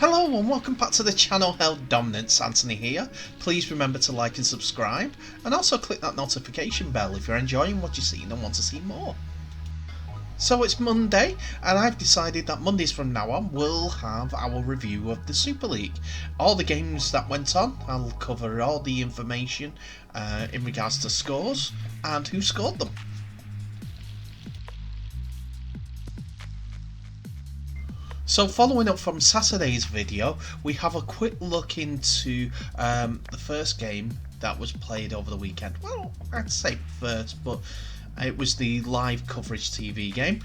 Hello and welcome back to the channel Held Dominance. Anthony here. Please remember to like and subscribe, and also click that notification bell if you're enjoying what you're seeing and want to see more. So it's Monday, and I've decided that Mondays from now on we'll have our review of the Super League. All the games that went on, I'll cover all the information in regards to scores and who scored them. So following up from Saturday's video, we have a quick look into the first game that was played over the weekend. Well, I'd say first, but it was the live coverage TV game.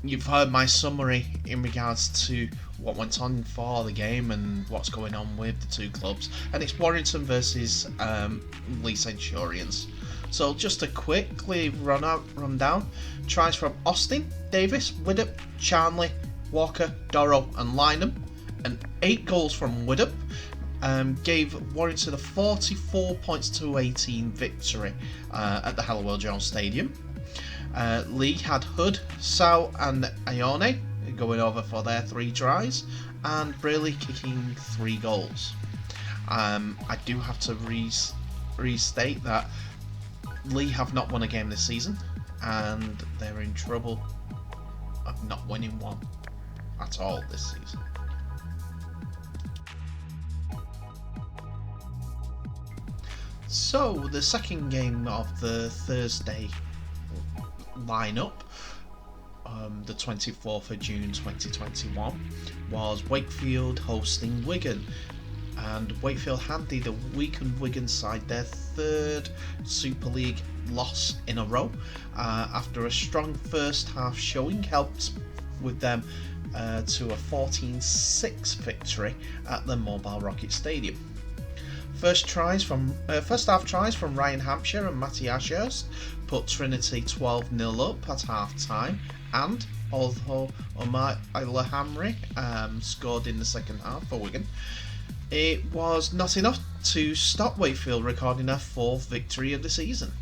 You've heard my summary in regards to what went on for the game and what's going on with the two clubs, and it's Warrington versus Leeds Centurions. So just a quickly run down. Tries from Austin, Davis, Widdop, Charnley, Walker, Dorrow and Lynham, and 8 goals from Widdop gave Warrington a 44 points to 18 victory at the Hallowell Jones Stadium. Lee had Hood, Sow and Ione going over for their 3 tries, and Brayley kicking 3 goals. I do have to restate that Lee have not won a game this season, and they're in trouble of not winning one at all this season. So the second game of the Thursday lineup, the 24th of June 2021, was Wakefield hosting Wigan, and Wakefield handed a weakened Wigan side their 3rd Super League loss in a row after a strong first half showing helped with them to a 14-6 victory at the Mobile Rocket Stadium. First half tries from Ryan Hampshire and Matty Ashurst put Trinity 12-0 up at half time, and although Omar Ilhamri scored in the second half for Wigan, it was not enough to stop Wakefield recording their 4th victory of the season.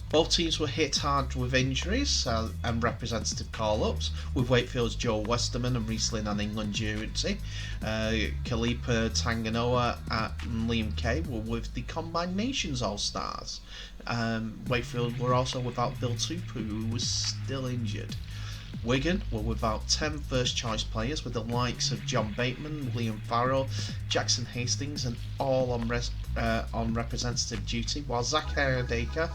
Both teams were hit hard with injuries and representative call-ups, with Wakefield's Joe Westerman and Riesling on England duty. Kalipa Tanganoa and Liam Kay were with the Combined Nations All-Stars. Wakefield were also without Bill Tupu, who was still injured. Wigan were without 10 first-choice players, with the likes of John Bateman, Liam Farrell, Jackson Hastings, and all on representative duty, while Zach Herdacre,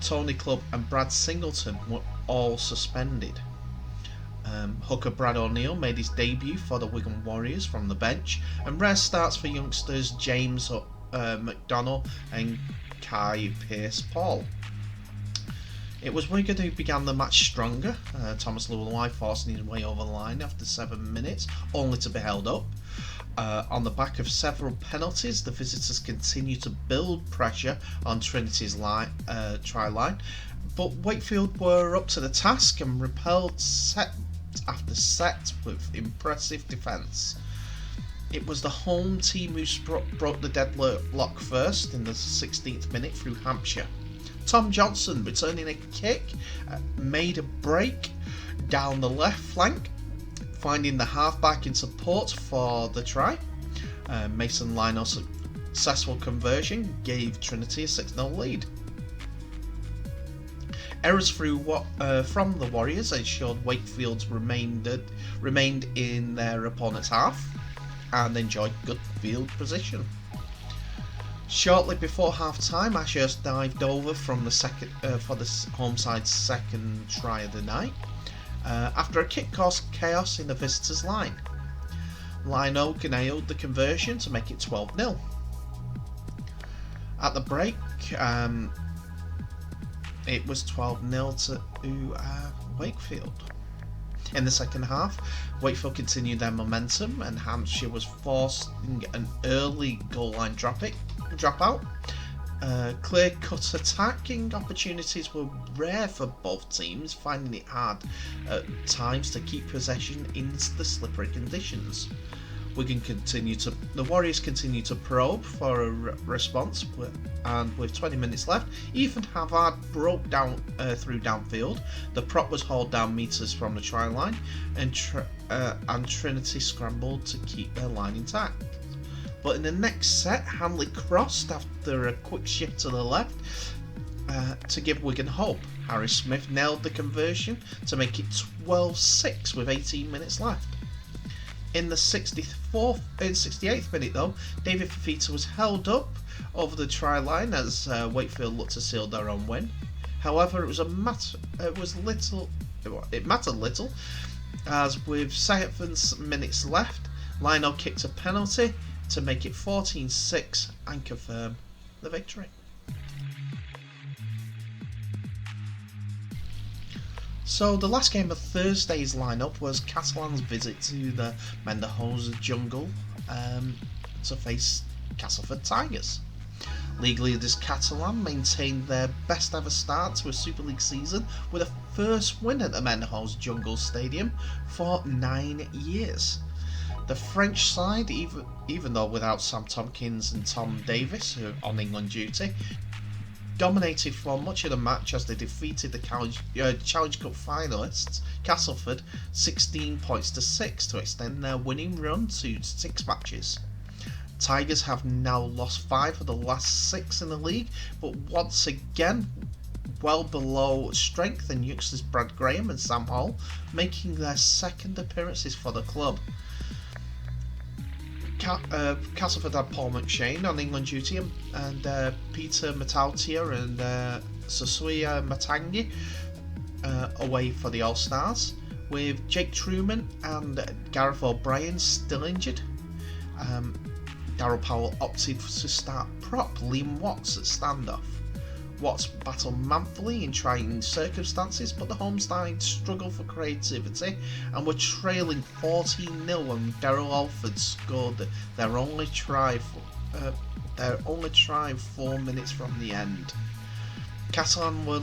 Tony Clubb and Brad Singleton were all suspended. Hooker Brad O'Neill made his debut for the Wigan Warriors from the bench, and rare starts for youngsters James McDonnell and Kai Pearce-Paul. It was Wigan who began the match stronger, Thomas Luai forcing his way over the line after 7 minutes, only to be held up. On the back of several penalties, the visitors continued to build pressure on Trinity's try line, but Wakefield were up to the task and repelled set after set with impressive defence. It was the home team who broke the deadlock first in the 16th minute through Hampshire. Tom Johnson, returning a kick, made a break down the left flank, finding the halfback in support for the try. Mason Lino's successful conversion gave Trinity a 6-0 lead. Errors from the Warriors ensured Wakefield remained in their opponent's half and enjoyed good field position. Shortly before half-time, Ashurst dived over from the for the home side's second try of the night, after a kick caused chaos in the visitors' line. Lino nailed the conversion to make it 12-0. At the break, it was 12-0 to Wakefield. In the second half, Wakefield continued their momentum, and Hampshire was forcing an early goal line dropout. Clear-cut attacking opportunities were rare for both teams, finding it hard at times to keep possession in the slippery conditions. The Warriors continued to probe for a response, and with 20 minutes left, Ethan Havard broke down through downfield. The prop was hauled down meters from the try line, and and Trinity scrambled to keep their line intact. But in the next set, Hanley crossed after a quick shift to the left to give Wigan hope. Harry Smith nailed the conversion to make it 12-6 with 18 minutes left. In the 68th minute though, David Fafita was held up over the try line as Wakefield looked to seal their own win. However, it mattered little, as with 7 minutes left, Lionel kicked a penalty to make it 14-6 and confirm the victory. So the last game of Thursday's lineup was Catalans' visit to the Menderhose jungle to face Castleford Tigers. League leaders Catalan maintained their best ever start to a Super League season with a first win at the Menderhose Jungle Stadium for 9 years. The French side, even though without Sam Tompkins and Tom Davis, who are on England duty, dominated for much of the match as they defeated the Challenge Cup finalists Castleford 16 points to 6 to extend their winning run to 6 matches. Tigers have now lost 5 of the last 6 in the league, but once again well below strength and youngsters Brad Graham and Sam Hall making their second appearances for the club. Castleford had Paul McShane on England duty and Peter Matautia and Sasuya Matangi away for the All-Stars, with Jake Truman and Gareth O'Brien still injured. Darryl Powell opted to start prop Liam Watts at standoff. Watts battled manfully in trying circumstances, but the home side struggled for creativity and were trailing 14-0 when Daryl Alford scored their only try 4 minutes from the end. Catalan were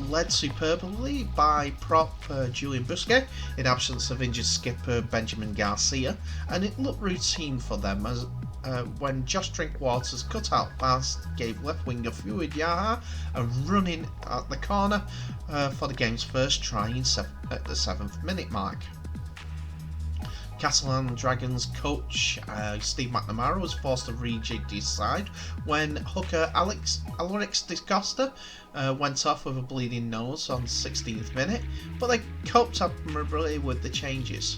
led superbly by prop Julian Busquet in absence of injured skipper Benjamin Garcia, and it looked routine for them as when Josh Drinkwater's cut-out pass gave left winger Fuad Yaha a run in at the corner for the game's first try at the 7th minute mark. Catalan Dragons coach Steve McNamara was forced to rejig his side when hooker Alex Discosta went off with a bleeding nose on 16th minute, but they coped admirably with the changes.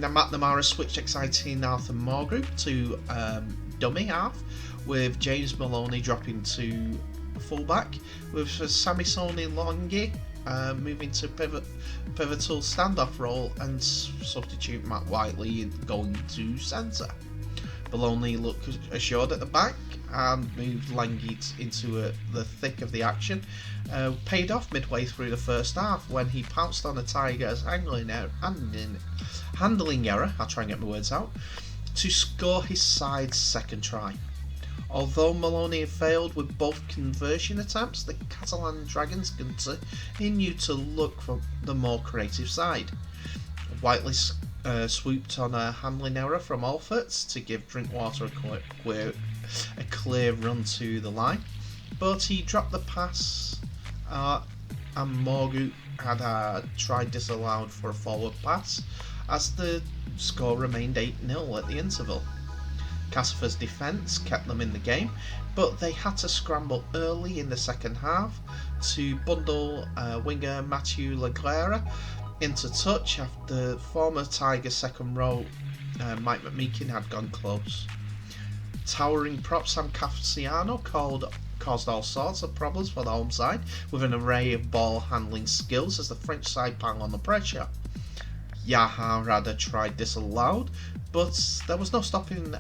McNamara switched exciting Arthur Morgrew to dummy half, with James Maloney dropping to fullback, with Samisoni Longi moving to pivotal standoff role and substitute Matt Whiteley going to centre. Maloney looked assured at the back and moved Langi into the thick of the action. Paid off midway through the first half when he pounced on the Tigers' handling error, I'll try and get my words out, to score his side's second try. Although Maloney had failed with both conversion attempts, the Catalan Dragons continued to look for the more creative side. Whiteley swooped on a handling error from Alford to give Drinkwater a clear run to the line, but he dropped the pass and Morgrew had a try disallowed for a forward pass as the score remained 8-0 at the interval. Castleford's defence kept them in the game, but they had to scramble early in the second half to bundle winger Matthew Laguerre into touch after former Tigers second row Mike McMeekin had gone close. Towering prop Sam Cafciano caused all sorts of problems for the home side with an array of ball handling skills as the French side piled on the pressure. Yaha had a try disallowed, but there was no stopping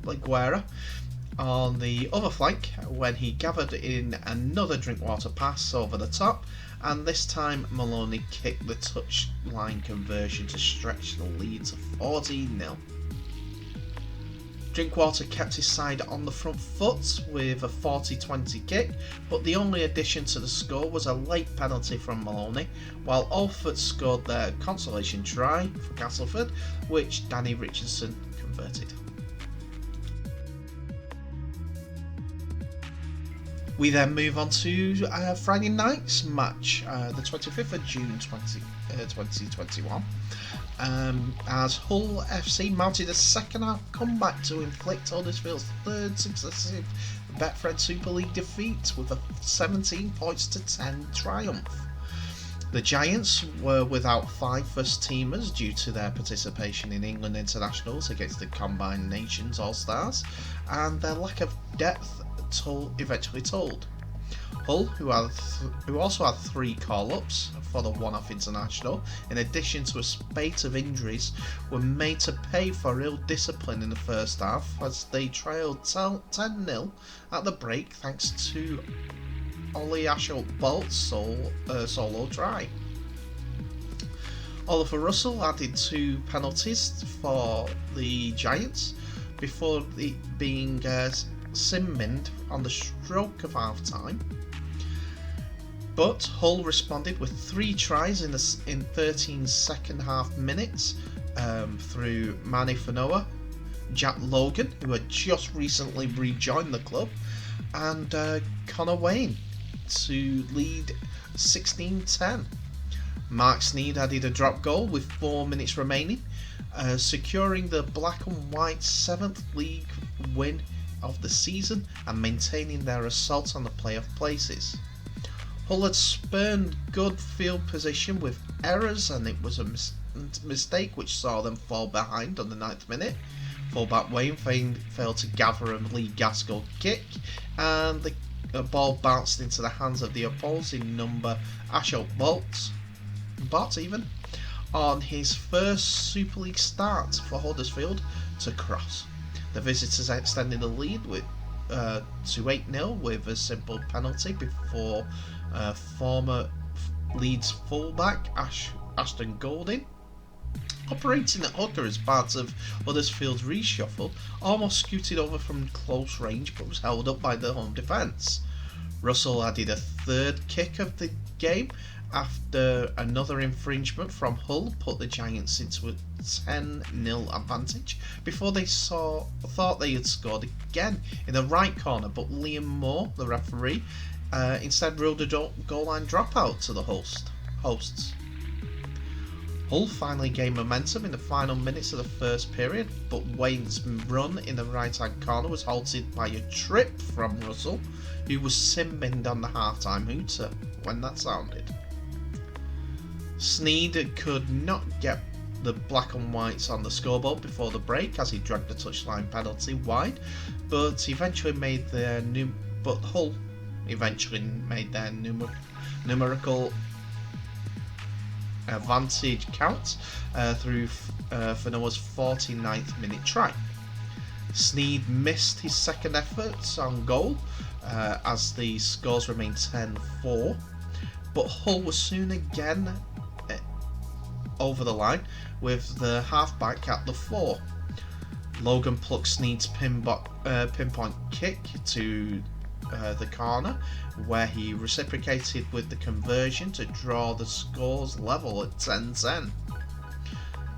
Laguerre on the other flank when he gathered in another Drinkwater pass over the top, and this time Maloney kicked the touchline conversion to stretch the lead to 14-0. Drinkwater kept his side on the front foot with a 40-20 kick, but the only addition to the score was a late penalty from Maloney, while Alford scored their consolation try for Castleford, which Danny Richardson converted. We then move on to Friday night's match, the 25th of June 2021, as Hull FC mounted a second half comeback to inflict Huddersfield's third successive Betfred Super League defeat with a 17 points to 10 triumph. The Giants were without 5 first-teamers due to their participation in England internationals against the Combined Nations All-Stars, and their lack of depth eventually told. Hull, who also had 3 call-ups for the one-off international, in addition to a spate of injuries, were made to pay for ill discipline in the first half as they trailed 10-0 at the break thanks to Ollie Ashall-Bolt's solo try. Oliver Russell added 2 penalties for the Giants before being sin-binned on the stroke of half-time. But Hull responded with 3 tries in 13 second half minutes through Manny Fanoa, Jack Logan, who had just recently rejoined the club, and Connor Wayne to lead 16-10. Mark Sneed added a drop goal with 4 minutes remaining, securing the black and white 7th league win of the season and maintaining their assault on the playoff places. Hull had spurned good field position with errors, and it was a mistake which saw them fall behind on the 9th minute. Fullback Wayne failed to gather a Lee Gaskell kick, and the ball bounced into the hands of the opposing number Ashall-Bolt on his first Super League start for Huddersfield to cross. The visitors extended the lead to 8-0 with a simple penalty before former Leeds fullback Ashton Golding, operating at hooker as part of Huddersfield's reshuffle, almost scooted over from close range but was held up by the home defence. Russell added a 3rd kick of the game after another infringement from Hull put the Giants into a 10-0 advantage before they thought they had scored again in the right corner, but Liam Moore, the referee, instead ruled a goal line dropout to the hosts. Hull finally gained momentum in the final minutes of the first period, but Wayne's run in the right-hand corner was halted by a trip from Russell, who was sin-binned on the half-time hooter when that sounded. Sneed could not get the black and whites on the scoreboard before the break as he dragged the touchline penalty wide, but Hull eventually made their numerical advantage count through Fanoa's 49th minute try. Sneed missed his second efforts on goal as the scores remained 10-4, but Hull was soon again over the line with the halfback at the fore. Logan plucked Sneed's pinpoint kick to the corner, where he reciprocated with the conversion to draw the scores level at 10-10.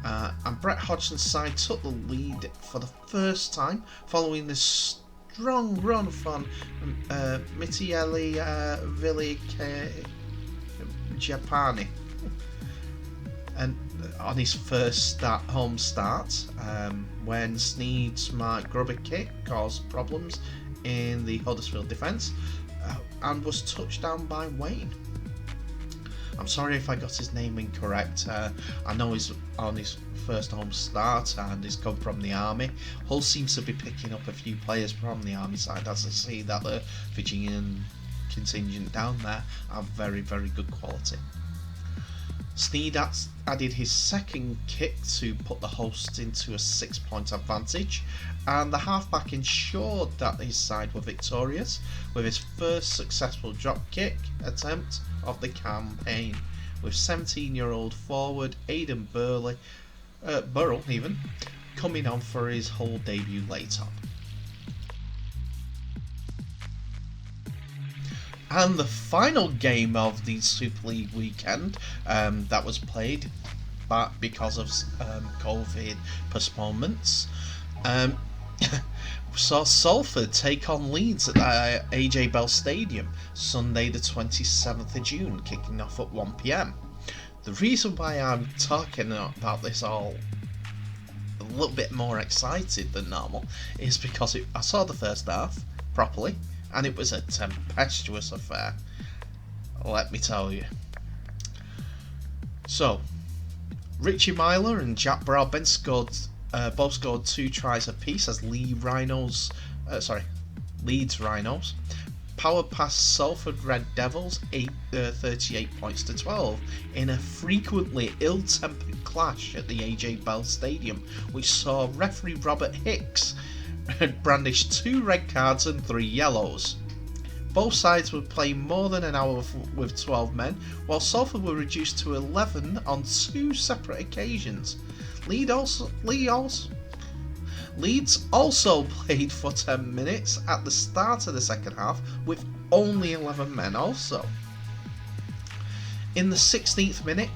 And Brett Hodgson's side took the lead for the first time following this strong run from Mitieli Japani, and on his first home start, when Sneed's smart grubber kick caused problems in the Huddersfield defence and was touched down by Wayne. I'm sorry if I got his name incorrect. I know he's on his first home start and he's come from the Army. Hull seems to be picking up a few players from the Army side, as I see that the Virginian contingent down there are very, very good quality. Sneed added his second kick to put the hosts into a 6-point advantage, and the halfback ensured that his side were victorious with his first successful drop kick attempt of the campaign, with 17-year-old forward Aidan Burrell coming on for his Hull debut late on. And the final game of the Super League weekend that was played because of COVID postponements saw Salford take on Leeds at the AJ Bell Stadium Sunday the 27th of June, kicking off at 1 p.m. The reason why I'm talking about this all a little bit more excited than normal is because I saw the first half properly and it was a tempestuous affair, let me tell you. So, Richie Myler and Jack Broadbent both scored 2 tries apiece as Leeds Rhinos powered past Salford Red Devils 38 points to 12 in a frequently ill-tempered clash at the AJ Bell Stadium, which saw referee Robert Hicks brandish 2 red cards and 3 yellows. Both sides were playing more than an hour with 12 men, while Salford were reduced to 11 on 2 separate occasions. Leeds also played for 10 minutes at the start of the second half with only 11 men also. In the 16th minute,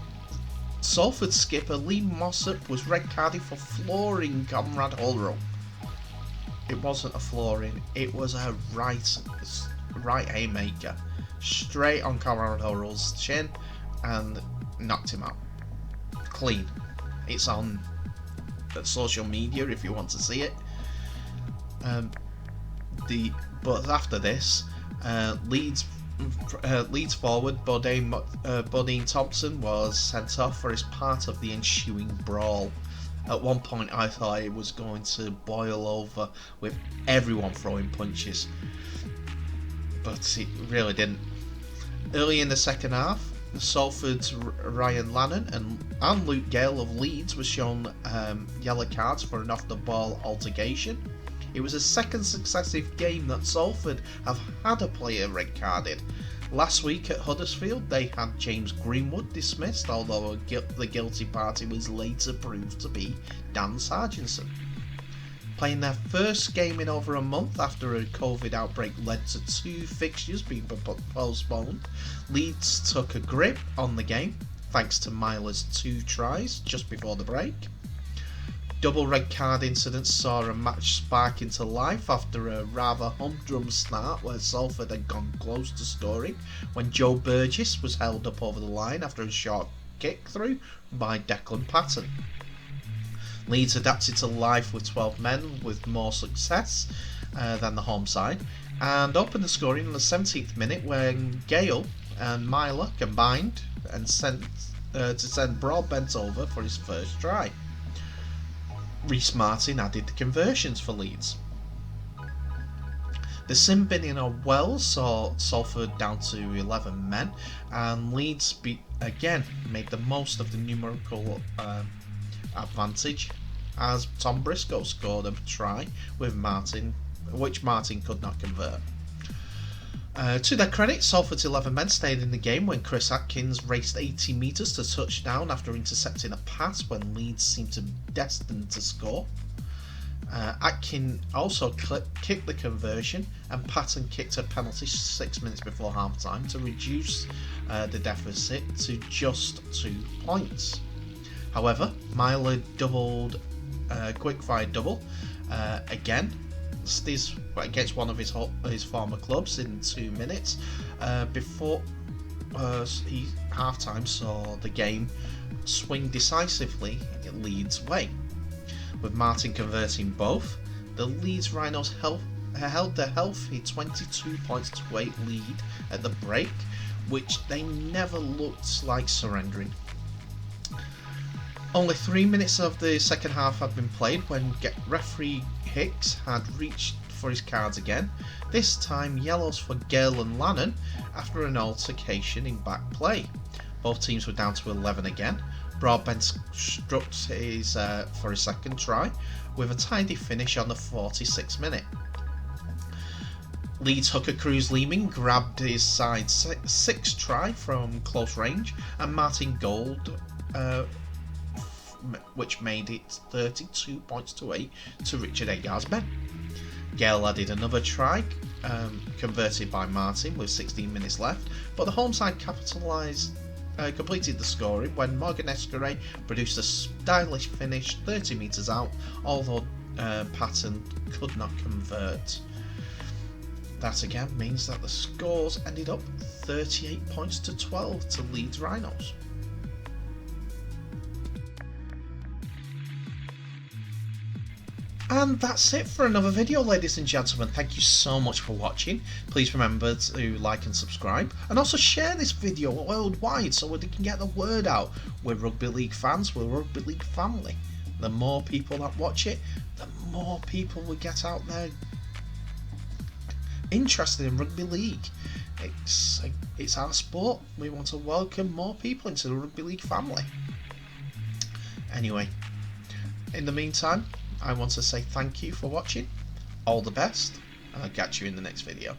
Salford skipper Lee Mossop was red carded for flooring Conrad Hullrow. It wasn't a flooring, it was a right haymaker straight on Conrad Hullrow's chin and knocked him out. Clean. It's on social media if you want to see it. But after this, Leeds forward Bodine Thompson was sent off for his part of the ensuing brawl. At one point I thought it was going to boil over with everyone throwing punches, but it really didn't. Early in the second half, Salford's Ryan Lannon and Luke Gale of Leeds were shown yellow cards for an off-the-ball altercation. It was a second successive game that Salford have had a player red carded. Last week at Huddersfield they had James Greenwood dismissed, although the guilty party was later proved to be Dan Sargentson. Playing their first game in over a month after a COVID outbreak led to 2 fixtures being postponed, Leeds took a grip on the game thanks to Myler's 2 tries just before the break. Double red card incidents saw a match spark into life after a rather humdrum start where Salford had gone close to scoring when Joe Burgess was held up over the line after a short kick through by Declan Patton. Leeds adapted to life with 12 men with more success than the home side and opened the scoring in the 17th minute when Gale and Myler combined and sent Broadbent over for his first try. Reece Martin added the conversions for Leeds. The sin binning of Wells saw Salford down to 11 men, and Leeds made the most of the numerical advantage as Tom Briscoe scored a try with which Martin could not convert. To their credit, Salford's 11 men stayed in the game when Chris Atkins raced 80 metres to touchdown after intercepting a pass when Leeds seemed to be destined to score. Atkin also kicked the conversion and Patton kicked a penalty 6 minutes before half time to reduce the deficit to just 2 points. However, Myler doubled quick-fire double again against one of his former clubs in 2 minutes before half-time saw the game swing decisively Leeds' way. With Martin converting both, the Leeds Rhinos held their healthy 22 points to 8 lead at the break, which they never looked like surrendering. Only 3 minutes of the second half had been played when referee Hicks had reached for his cards again, this time yellows for Gale and Lannon after an altercation in back play. Both teams were down to 11 again. Broadbent struck for his second try with a tidy finish on the 46th minute. Leeds hooker Cruz Leeming grabbed his side's 6th try from close range and Martin Gold which made it 32 points to 8 to Richard Agar's men. Gale added another try, converted by Martin with 16 minutes left, but the home side completed the scoring when Morgan Escaré produced a stylish finish 30 metres out, although pattern could not convert. That again means that the scores ended up 38 points to 12 to Leeds Rhinos. And that's it for another video, ladies and gentlemen. Thank you so much for watching. Please remember to like and subscribe, and also share this video worldwide so we can get the word out. We're rugby league fans, we're a rugby league family. The more people that watch it, the more people we get out there interested in rugby league. It's our sport. We want to welcome more people into the rugby league family. Anyway, in the meantime, I want to say thank you for watching, all the best, and I'll catch you in the next video.